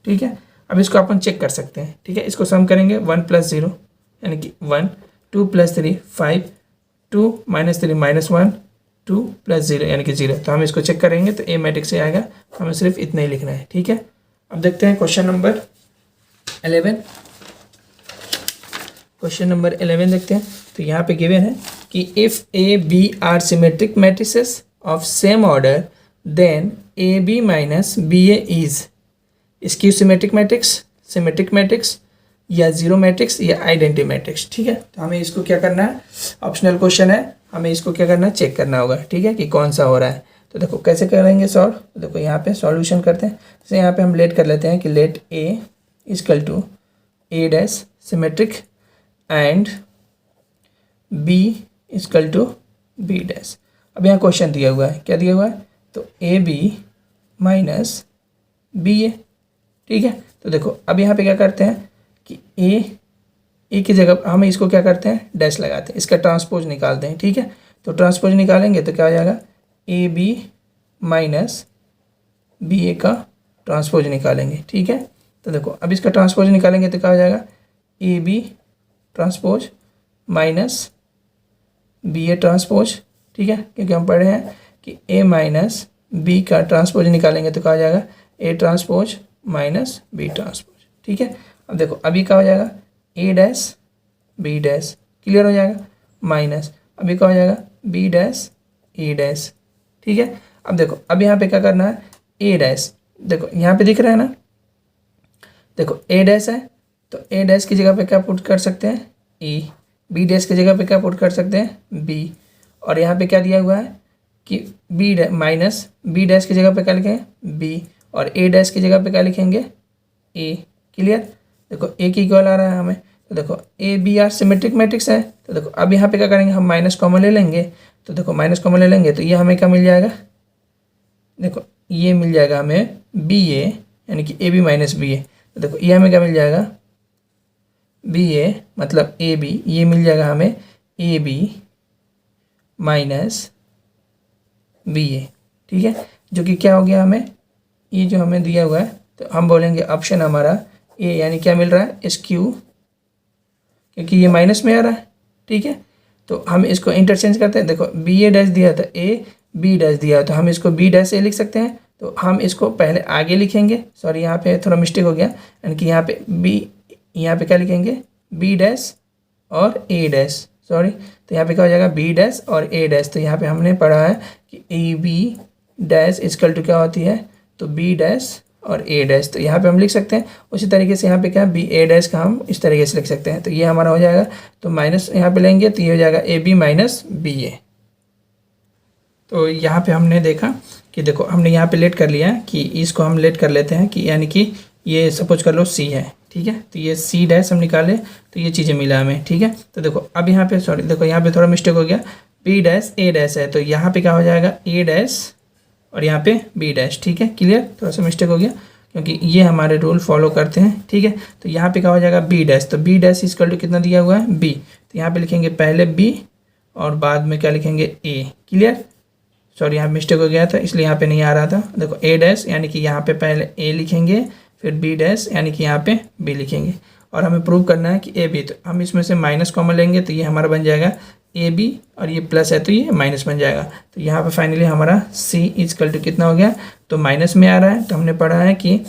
ठीक है, अब इसको अपन चेक कर सकते हैं। ठीक है, इसको सम करेंगे, 1 + 0 यानी कि 1, 2 + 3 5, 2 -3 -1, 2 + 0 यानी कि 0। तो हम इसको चेक करेंगे, तो A मैट्रिक्स से आएगा, हमें सिर्फ इतना ही लिखना है। ठीक है, अब देखते हैं क्वेश्चन नंबर 11। क्वेश्चन नंबर 11 देखते हैं। तो यहाँ पे गिवन है कि if A B are symmetric matrices of same order then AB minus BA is skew symmetric matrix, symmetric matrix या जीरो मैट्रिक्स या आइडेंटिटी मैट्रिक्स। ठीक है, तो हमें इसको क्या करना है, ऑप्शनल क्वेश्चन है, हमें इसको क्या करना है, चेक करना होगा। ठीक है, कि कौन सा हो रहा है। तो देखो कैसे करेंगे सॉल्व, तो देखो यहाँ पे सॉल्यूशन करते हैं। जैसे यहाँ पे हम लेट कर लेते हैं कि let A is equal to A dash symmetric and B is equal to B dash. अब यहाँ क्वेश्चन दिया हुआ है, क्या दिया हुआ है, तो ए बी माइनस बी ए, ठीक है। तो देखो अब यहाँ पे क्या करते हैं कि ए की जगह हम इसको क्या करते हैं, डैश लगाते हैं, इसका ट्रांसपोज निकालते हैं, ठीक है। तो ट्रांसपोज निकालेंगे तो क्या हो जाएगा, ए बी माइनस बी ए का ट्रांसपोज निकालेंगे, ठीक है। तो देखो अब इसका ट्रांसपोज निकालेंगे तो क्या हो जाएगा, A B transpose minus B A transpose, ठीक है। क्योंकि हम पढ़े हैं कि ए माइनस बी का ट्रांसपोज निकालेंगे तो क्या हो जाएगा, A transpose minus B transpose, ठीक है। अब देखो अभी क्या हो जाएगा, A dash B dash, clear हो जाएगा, माइनस अभी क्या हो जाएगा, बी डैश ए डैश, ठीक है। अब देखो अब यहाँ पे क्या करना है, ए डैश, देखो यहाँ पे दिख रहा है ना, देखो ए डैश है तो ए डैश की जगह पे क्या पुट कर सकते हैं, ए, बी डैश की जगह पे क्या पुट कर सकते हैं, बी, और यहाँ पे क्या दिया हुआ है कि बी माइनस बी डैश की जगह पे क्या लिखेंगे, बी, और ए डैश की जगह पे क्या लिखेंगे, ए, क्लियर। देखो ए की इक्वल आ रहा है हमें, तो देखो A B are symmetric matrix है। तो देखो अब यहाँ पे क्या करेंगे, हम माइनस कॉमन ले लेंगे, तो देखो माइनस कॉमन ले लेंगे तो ये हमें क्या मिल जाएगा, देखो ये मिल जाएगा हमें बी ए, यानी कि ए बी माइनस बी ए। तो देखो ये हमें क्या मिल जाएगा, बी ए मतलब ए बी, ये मिल जाएगा हमें ए बी माइनस बी ए, ठीक है। जो कि क्या हो गया हमें, ये जो हमें दिया हुआ है तो हम बोलेंगे ऑप्शन हमारा ए, यानी क्या मिल रहा है, एस क्यू, क्योंकि ये माइनस में आ रहा है, ठीक है। तो हम इसको इंटरचेंज करते हैं, देखो बी ए डैश दिया था, ए बी डैश दिया है, तो हम इसको बी डैश ए लिख सकते हैं। तो हम इसको पहले आगे लिखेंगे, सॉरी यहाँ पे थोड़ा मिस्टेक हो गया, यानी कि यहाँ पे बी, यहाँ पे क्या लिखेंगे, बी डैश और ए डैश, सॉरी, तो यहाँ पे क्या हो जाएगा, बी डैश और ए डैश। तो यहाँ पे हमने पढ़ा है कि A B dash is equal to क्या होती है, तो बी डैश और ए डैश, तो यहाँ पे हम लिख सकते हैं। उसी तरीके से यहाँ पे क्या, बी ए डैश का हम इस तरीके से लिख सकते हैं। तो ये हमारा हो जाएगा, तो माइनस यहाँ पे लेंगे तो ये हो जाएगा ए बी माइनस बी ए। तो यहाँ पे हमने देखा कि देखो हमने यहाँ पे लेट कर लिया है कि इसको हम लेट कर लेते हैं कि यानी कि ये सपोज कर लो सी है, ठीक है। तो ये सी डैश हम निकाले तो ये चीज़ें मिला हमें, ठीक है। तो देखो अब यहाँ पे सॉरी, देखो यहाँ पे थोड़ा मिस्टेक हो गया, बी डैश ए डैश है, तो यहाँ पे क्या हो जाएगा, ए डैश और यहाँ पे बी डैश, ठीक है, क्लियर। थोड़ा सा मिस्टेक हो गया क्योंकि ये हमारे रूल फॉलो करते हैं, ठीक है। तो यहाँ पे क्या हो जाएगा, बी डैश, तो बी डैश इजकल टू कितना दिया हुआ है, बी, तो यहाँ पे लिखेंगे पहले बी और बाद में क्या लिखेंगे, ए, क्लियर। सॉरी यहाँ मिस्टेक हो गया था इसलिए यहाँ पे नहीं आ रहा था। देखो ए डैश यानी कि यहाँ पे पहले ए लिखेंगे, फिर बी डैश यानी कि यहाँ पे बी लिखेंगे, और हमें प्रूव करना है कि ए बी, तो हम इसमें से माइनस कॉमन लेंगे तो ये हमारा बन जाएगा ए बी, और ये प्लस है तो ये माइनस बन जाएगा। तो यहाँ पे फाइनली हमारा सी इजकल टू कितना हो गया, तो माइनस में आ रहा है। तो हमने पढ़ा है कि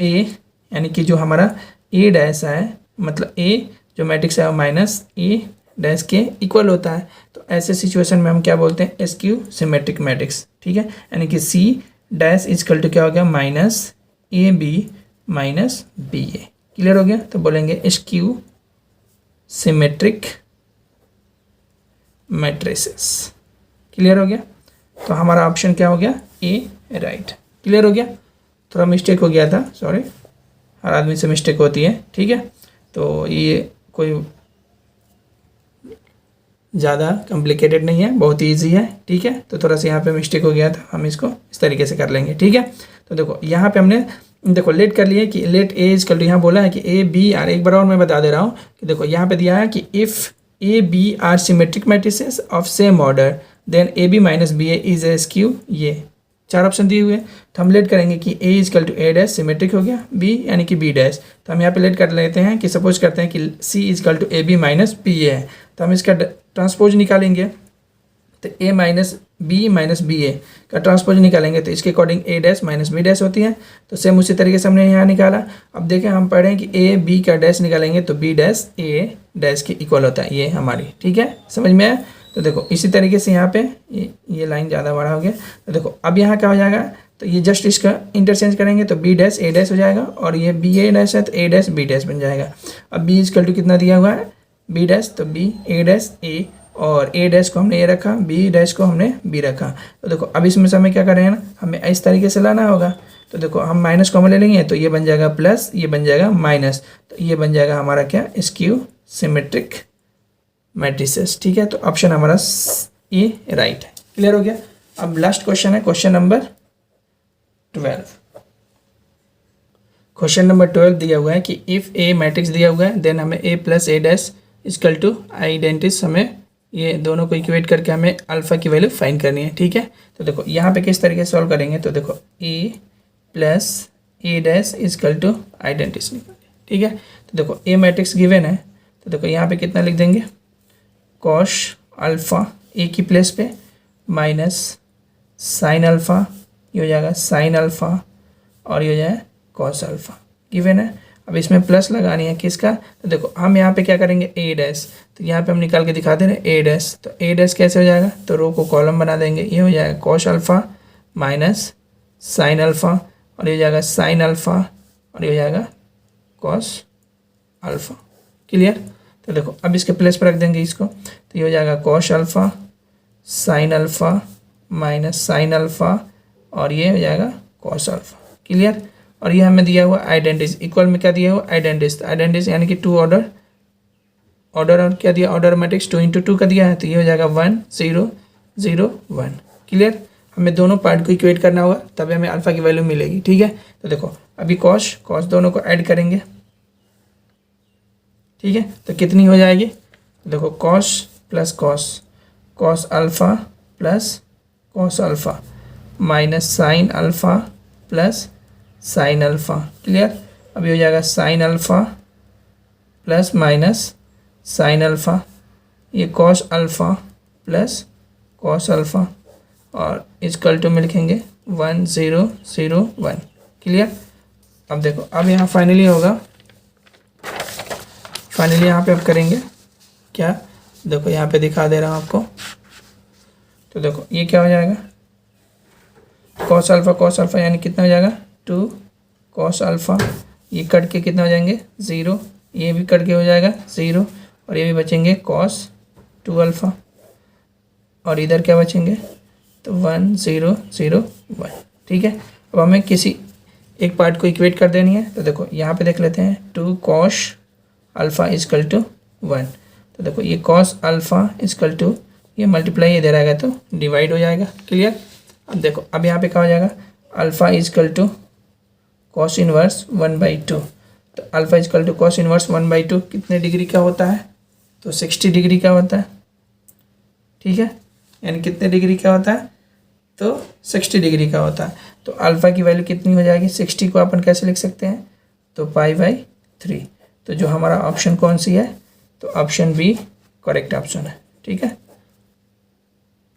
ए यानी कि जो हमारा ए डैश है, मतलब ए जो मैट्रिक्स है वो माइनस ए डैश के इक्वल होता है। तो ऐसे सिचुएशन में हम क्या बोलते हैं, एस क्यू सिमेट्रिक मैट्रिक्स, ठीक है। यानी कि सी डैश इजकल टू क्या हो गया, minus A B minus B A, clear हो गया। तो बोलेंगे skew symmetric matrices, clear हो गया। तो हमारा ऑप्शन क्या हो गया, ए राइट, क्लियर हो गया। थोड़ा मिस्टेक हो गया था, सॉरी, हर आदमी से मिस्टेक होती है, ठीक है। तो ये कोई ज़्यादा कॉम्प्लिकेटेड नहीं है, बहुत ईजी है, ठीक है। तो थोड़ा सा यहाँ पे मिस्टेक हो गया था, हम इसको इस तरीके से कर लेंगे, ठीक है। तो देखो यहाँ पे हमने देखो लेट कर लिए कि लेट ए इजकल टू, यहाँ बोला है कि ए बी आर, एक बार और मैं बता दे रहा हूँ कि देखो यहाँ पे दिया है कि if A B are symmetric matrices of same order then A B minus B A is skew, ये चार ऑप्शन दिए हुए हैं। तो हम लेट करेंगे कि A is equal to A dash symmetric हो गया, बी यानी कि बी डैश। तो हम यहाँ पे लेट कर लेते हैं कि सपोज करते हैं कि C equal to A B minus B A है, तो हम इसका ट्रांसपोज निकालेंगे। तो ए माइनस बी ए का ट्रांसपोज निकालेंगे तो इसके अकॉर्डिंग ए डैश माइनस बी डैश होती है। तो सेम उसी तरीके से हमने यहाँ निकाला। अब देखें हम पढ़ें कि ए बी का डैश निकालेंगे तो बी डैश ए डैश के इक्वल होता है, ये हमारी, ठीक है, समझ में आया। तो देखो इसी तरीके से यहाँ पे ये लाइन ज़्यादा बड़ा हो गया। तो देखो अब यहाँ क्या हो जाएगा, तो ये जस्ट इसका इंटरचेंज करेंगे तो बी डैश ए डैश हो जाएगा, और ये बी ए डैश है तो ए डैश बी डैश बन जाएगा। अब बी इजकल टू कितना दिया हुआ है, बी डैश, तो बी ए डैश ए, और ए डैश को हमने ए रखा, बी डैश को हमने बी रखा। तो देखो अब इसमें से हमें क्या करें ना, हमें इस तरीके से लाना होगा। तो देखो हम माइनस कॉमन ले लेंगे तो ये बन जाएगा प्लस, ये बन जाएगा माइनस, तो ये बन जाएगा हमारा क्या, स्क्यू सिमेट्रिक मैट्रिसेस। ठीक है, तो ऑप्शन हमारा ये राइट है। क्लियर हो गया। अब लास्ट क्वेश्चन है क्वेश्चन नंबर 12। क्वेश्चन नंबर 12 दिया हुआ है कि इफ़ ए मैट्रिक्स दिया हुआ है देन हमें A plus A dash equal to identities, हमें ये दोनों को इक्वेट करके हमें अल्फ़ा की वैल्यू फाइंड करनी है। ठीक है, तो देखो यहाँ पे किस तरीके से सॉल्व करेंगे, तो देखो A plus A dash equal to identities निकालेंगे। ठीक है, तो देखो ए मैट्रिक्स गिवन है, तो देखो यहाँ पे कितना लिख देंगे, कॉश अल्फ़ा ए की प्लेस पे माइनस साइन अल्फ़ा, ये हो जाएगा साइन अल्फ़ा, और ये हो जाएगा कॉस अल्फ़ा गिवन है। अब इसमें प्लस लगानी है किसका, तो देखो हम यहाँ पे क्या करेंगे, ए डैश, तो यहाँ पे हम निकाल के दिखा दे रहे हैं ए डैश। तो ए डैश कैसे हो जाएगा, तो रो को कॉलम बना देंगे, ये हो जाएगा cosh alpha minus sine alpha, और ये हो जाएगा साइन अल्फ़ा, और ये हो जाएगा कॉस अल्फ़ा। क्लियर। तो देखो अब इसके प्लेस पर रख देंगे इसको, तो ये हो जाएगा cosh alpha sine alpha minus sine alpha, और ये हो जाएगा कॉस अल्फ़ा। क्लियर। और ये हमें दिया हुआ आइडेंटिस, इक्वल में क्या दिया हुआ आइडेंटिस, आइडेंटिस यानी कि टू ऑर्डर, और क्या दिया, ऑर्डर मैट्रिक्स 2 × 2 का दिया है, तो ये हो जाएगा 1 0 0 1। क्लियर। हमें दोनों पार्ट को इक्वेट करना होगा तभी हमें अल्फ़ा की वैल्यू मिलेगी। ठीक है, तो देखो अभी कॉस दोनों को ऐड करेंगे। ठीक है, तो कितनी हो जाएगी, देखो cos plus cos alpha plus cos alpha minus sine alpha plus sine alpha. Clear. अभी हो जाएगा sine alpha plus minus sine alpha, ये cos alpha plus cos alpha, और इक्वल टू में लिखेंगे 1 0 0 1। क्लियर। अब देखो अब यहाँ फाइनली होगा, फाइनली यहाँ पे अब करेंगे क्या, देखो यहाँ पे दिखा दे रहा हूँ आपको। तो देखो ये क्या हो जाएगा, कॉस अल्फ़ा यानी कितना हो जाएगा 2 कॉस अल्फ़ा, ये कट के कितना हो जाएंगे 0, ये भी कट के हो जाएगा 0, और ये भी बचेंगे कॉस 2 अल्फ़ा, और इधर क्या बचेंगे, तो 1 0 0 1। ठीक है, अब हमें किसी एक पार्ट को इक्वेट कर देनी है। तो देखो यहाँ पे देख लेते हैं 2 कॉस अल्फ़ा इक्वल टू 1। तो देखो ये कॉस अल्फ़ा इक्वल टू, ये मल्टीप्लाई इधर आएगा तो डिवाइड हो जाएगा। क्लियर। अब देखो अब यहाँ पे क्या हो जाएगा, alpha equal to cos inverse 1/2। तो alpha equal to cos inverse 1/2 कितने डिग्री का होता है, तो 60 डिग्री का होता है। ठीक है, यानी कितने डिग्री का होता है, तो 60 डिग्री का होता है। तो अल्फ़ा की वैल्यू कितनी हो जाएगी, 60 को अपन कैसे लिख सकते हैं, तो π/3। तो जो हमारा ऑप्शन कौन सी है, तो ऑप्शन बी करेक्ट ऑप्शन है। ठीक है।